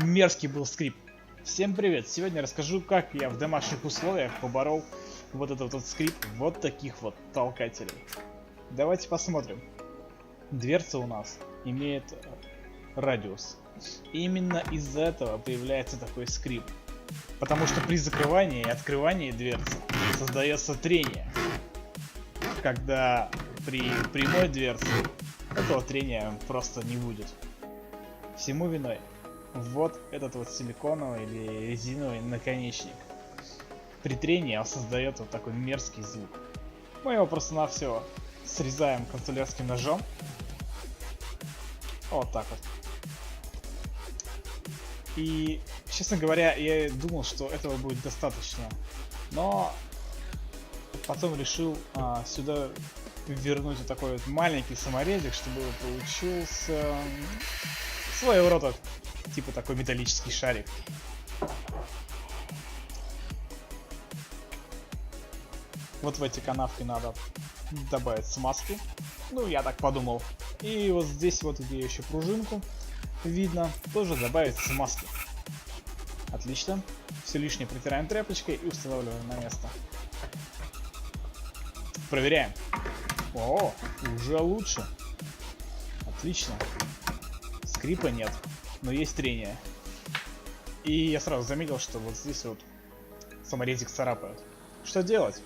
Мерзкий был скрипт. Всем привет! Сегодня расскажу, как я в домашних условиях поборол вот этот вот скрипт вот таких вот толкателей. Давайте посмотрим. Дверца у нас имеет радиус. И именно из-за этого появляется такой скрипт. Потому что при закрывании и открывании дверцы создается трение. Когда при прямой дверце этого трения просто не будет. Всему виной вот этот вот силиконовый или резиновый наконечник. При трении он создает вот такой мерзкий звук. Мы его просто-навсего срезаем канцелярским ножом. Вот так вот. И, честно говоря, я думал, что этого будет достаточно. Но потом решил сюда вернуть вот такой вот маленький саморезик, чтобы получился своего рода типа такой металлический шарик. Вот в эти канавки надо добавить смазки. Ну, я так подумал. И вот здесь вот, где еще пружинку видно, тоже добавить смазки. Отлично. Все лишнее протираем тряпочкой и устанавливаем на место. Проверяем. О, уже лучше. Отлично. Скрипа нет, но есть трение. И я сразу заметил, что вот здесь вот саморезик царапает. Что делать?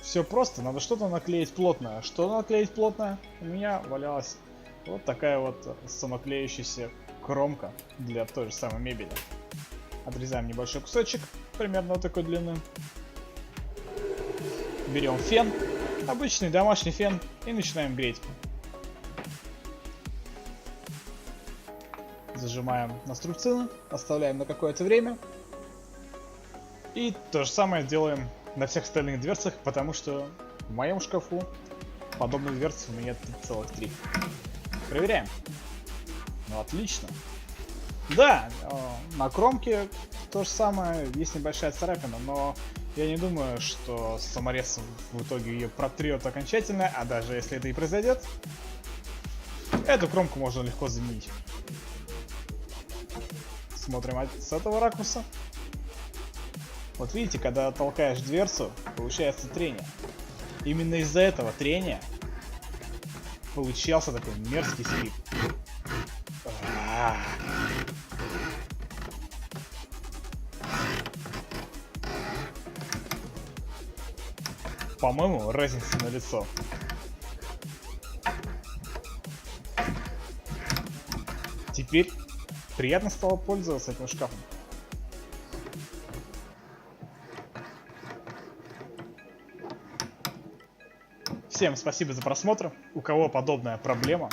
Все просто, надо что-то наклеить плотное. Что наклеить плотное? У меня валялась вот такая вот самоклеющаяся кромка для той же самой мебели. Отрезаем небольшой кусочек, примерно вот такой длины. Берем фен, обычный домашний фен, и начинаем греть. Зажимаем на струбцины, оставляем на какое-то время. И то же самое делаем на всех остальных дверцах, потому что в моем шкафу подобных дверц у меня тут целых 3. Проверяем. Ну, отлично. Да, на кромке то же самое, есть небольшая царапина, но я не думаю, что саморез в итоге ее протрет окончательно, а даже если это и произойдет, эту кромку можно легко заменить. Смотрим с этого ракурса. Вот видите, когда толкаешь дверцу, получается трение. Именно из-за этого трения получался такой мерзкий скрип. По-моему, разница налицо. Теперь приятно стало пользоваться этим шкафом. Всем спасибо за просмотр. У кого подобная проблема,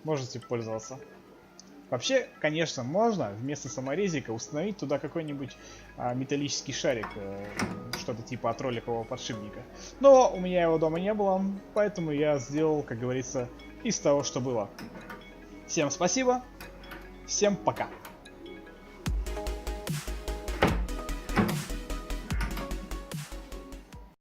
можете пользоваться. Вообще, конечно, можно вместо саморезика установить туда какой-нибудь металлический шарик, что-то типа от роликового подшипника. Но у меня его дома не было, поэтому я сделал, как говорится, из того, что было. Всем спасибо, всем пока.